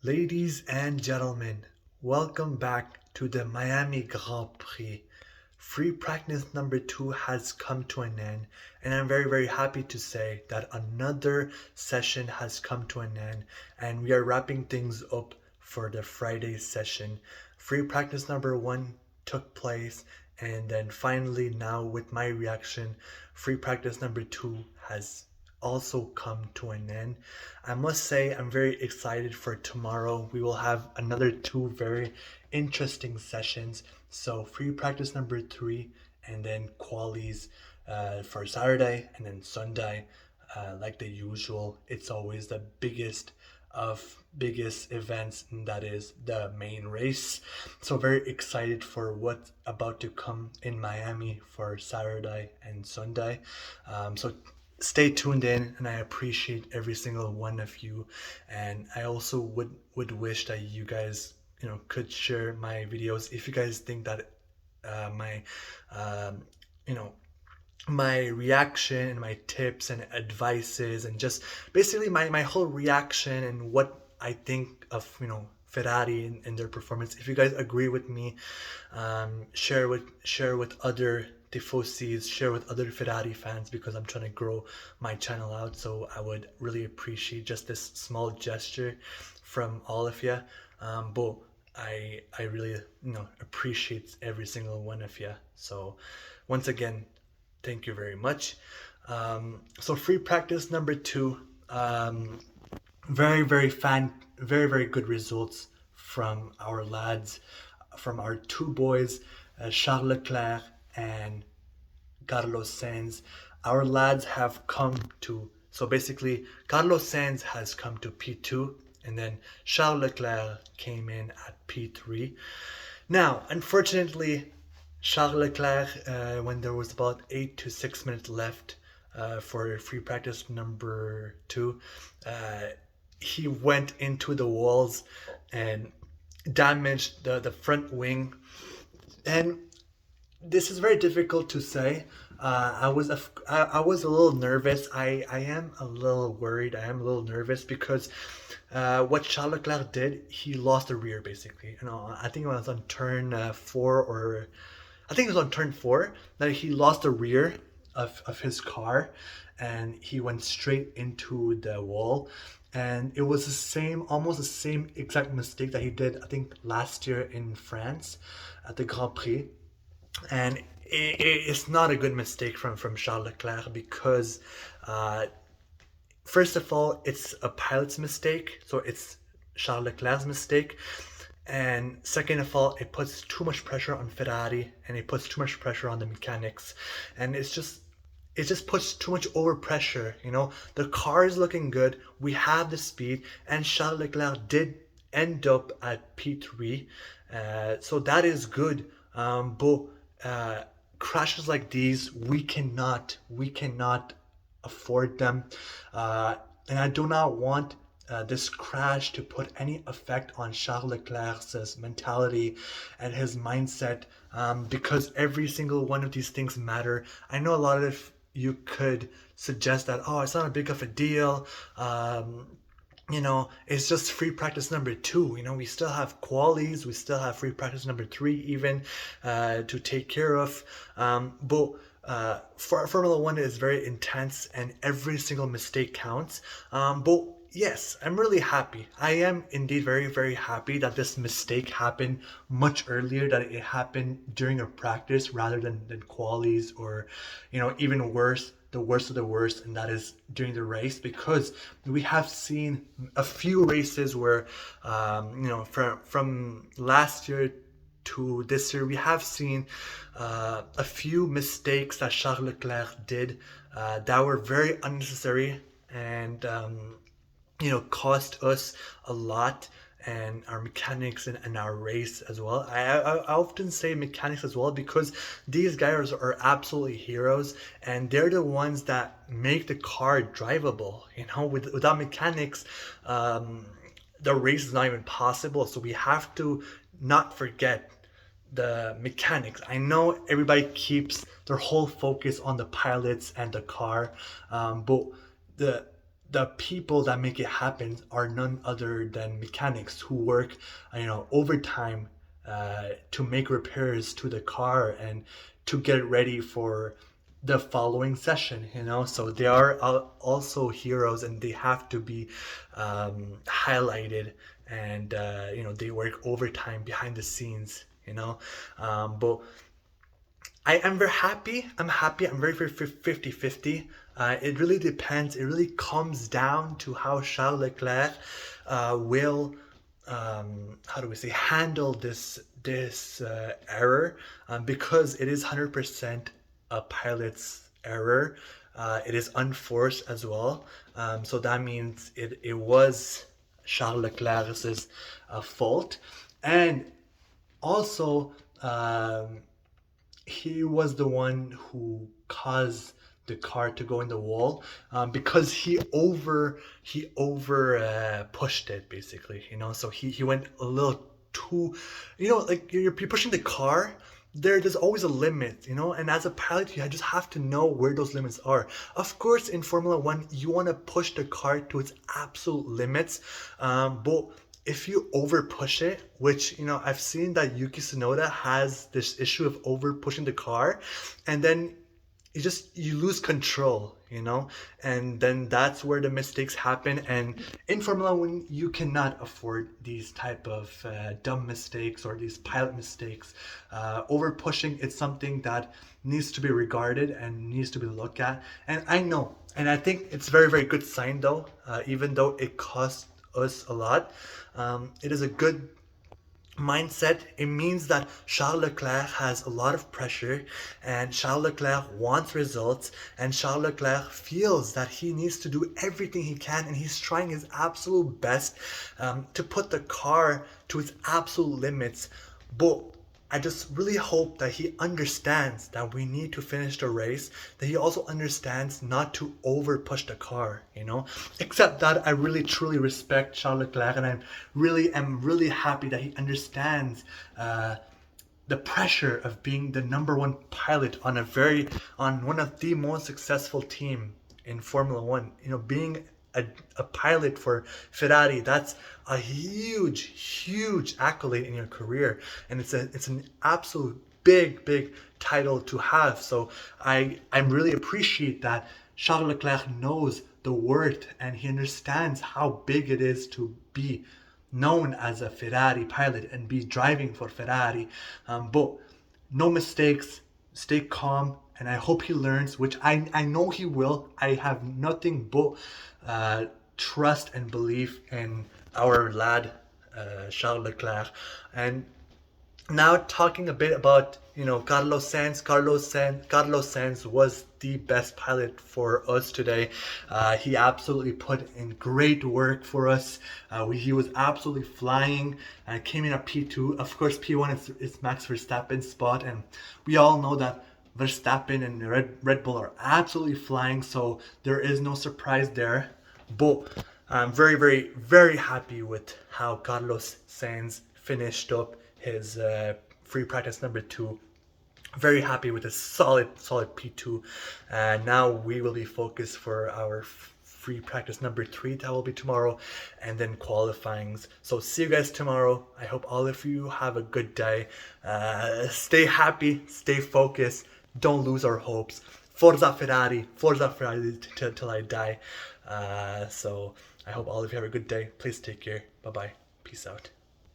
Ladies and gentlemen, welcome back to the Miami Grand Prix. Free practice number 2 has come to an end, and I'm very happy to say that another session has come to an end, and we are wrapping things up for the Friday session. Free practice number 1 took place, and then finally, now with my reaction, free practice number 2 has also come to an end. I must say I'm very excited for tomorrow. We will have another two very interesting sessions. So free practice number 3 and then qualies for Saturday and then Sunday. Like the usual, it's always the biggest events, and that is the main race. So very excited for what's about to come in Miami for Saturday and Sunday. So stay tuned in, and I appreciate every single one of you. And I also would wish that you guys could share my videos if you guys think that my you know my reaction and my tips and advices and just basically my whole reaction and what I think of Ferrari and their performance. If you guys agree with me, share with other tifosis, share with other Ferrari fans, because I'm trying to grow my channel out. So I would really appreciate just this small gesture from all of you. But I really appreciate every single one of you. So once again, thank you very much. So free practice number 2. Very good results from our lads, from our two boys, Charles Leclerc and Carlos Sainz. Our lads have come to, so basically Carlos Sainz has come to P2, and then Charles Leclerc came in at P3. Now, unfortunately, Charles Leclerc, when there was about 8 to 6 minutes left for free practice number 2, he went into the walls and damaged the front wing. And this is very difficult to say. I was a little nervous. I am a little worried. I am a little nervous because what Charles Leclerc did, he lost the rear basically. I think it was on turn 4, or I think it was on turn 4 that he lost the rear of his car, and he went straight into the wall. And it was almost the same exact mistake that he did, I think, last year in France at the Grand Prix. And it's not a good mistake from Charles Leclerc, because first of all, it's a pilot's mistake, so it's Charles Leclerc's mistake. And second of all, it puts too much pressure on Ferrari, and it puts too much pressure on the mechanics, and it just puts too much over pressure. The car is looking good, we have the speed, and Charles Leclerc did end up at P3, so that is good. But crashes like these, we cannot afford them, and I do not want this crash to put any effect on Charles Leclerc's mentality and his mindset, because every single one of these things matter. I know a lot of you could suggest that, oh, it's not a big of a deal. It's just free practice number 2. We still have qualies, we still have free practice number 3 even to take care of. But Formula 1 is very intense, and every single mistake counts. But yes, I'm really happy. I am indeed very happy that this mistake happened much earlier, that it happened during a practice rather than qualies, or even worse, the worst of the worst, and that is during the race, because we have seen a few races where from last year to this year, we have seen a few mistakes that Charles Leclerc did that were very unnecessary, and cost us a lot, and our mechanics and our race as well. I often say mechanics as well, because these guys are absolutely heroes, and they're the ones that make the car drivable. Without mechanics, the race is not even possible. So we have to not forget the mechanics. I know everybody keeps their whole focus on the pilots and the car, but the the people that make it happen are none other than mechanics who work, overtime to make repairs to the car and to get it ready for the following session. So they are also heroes, and they have to be highlighted. And they work overtime behind the scenes. But I am very happy. I'm happy. I'm very 50-50. It really depends. It really comes down to how Charles Leclerc will, how do we say, handle this error, because it is 100% a pilot's error. It is unforced as well. So that means it was Charles Leclerc's fault. And also, he was the one who caused the car to go in the wall, because he over pushed it, basically. So he went a little too, like you're pushing the car. There's always a limit, and as a pilot, you just have to know where those limits are. Of course, in Formula One, you want to push the car to its absolute limits, but if you over push it, which I've seen that Yuki Tsunoda has this issue of over pushing the car, and then you lose control, and then that's where the mistakes happen. And in Formula One, you cannot afford these type of dumb mistakes or these pilot mistakes. Over pushing, it's something that needs to be regarded and needs to be looked at. And I know, and I think it's very, very good sign though, even though it costs us a lot. It is a good mindset. It means that Charles Leclerc has a lot of pressure, and Charles Leclerc wants results, and Charles Leclerc feels that he needs to do everything he can, and he's trying his absolute best to put the car to its absolute limits. But I just really hope that he understands that we need to finish the race, that he also understands not to over push the car, Except that I really truly respect Charles Leclerc, and I am really happy that he understands the pressure of being the number one pilot on one of the most successful team in Formula One. Being a pilot for Ferrari, that's a huge accolade in your career, and it's an absolute big title to have. So I really appreciate that Charles Leclerc knows the worth, and he understands how big it is to be known as a Ferrari pilot and be driving for Ferrari. But no mistakes, stay calm, and I hope he learns, which I know he will. I have nothing but trust and belief in our lad, Charles Leclerc. And now talking a bit about Carlos Sainz. Carlos Sainz was the best pilot for us today. He absolutely put in great work for us. He was absolutely flying. Came in at P2. Of course, P1 is Max Verstappen's spot, and we all know that Verstappen and Red Bull are absolutely flying, so there is no surprise there. But I'm very, very, very happy with how Carlos Sainz finished up his free practice number 2. Very happy with a solid P2. Now we will be focused for our free practice number 3. That will be tomorrow, and then qualifyings. So see you guys tomorrow. I hope all of you have a good day. Stay happy, stay focused. Don't lose our hopes. Forza Ferrari till I die. So I hope all of you have a good day. Please take care. Bye bye. Peace out.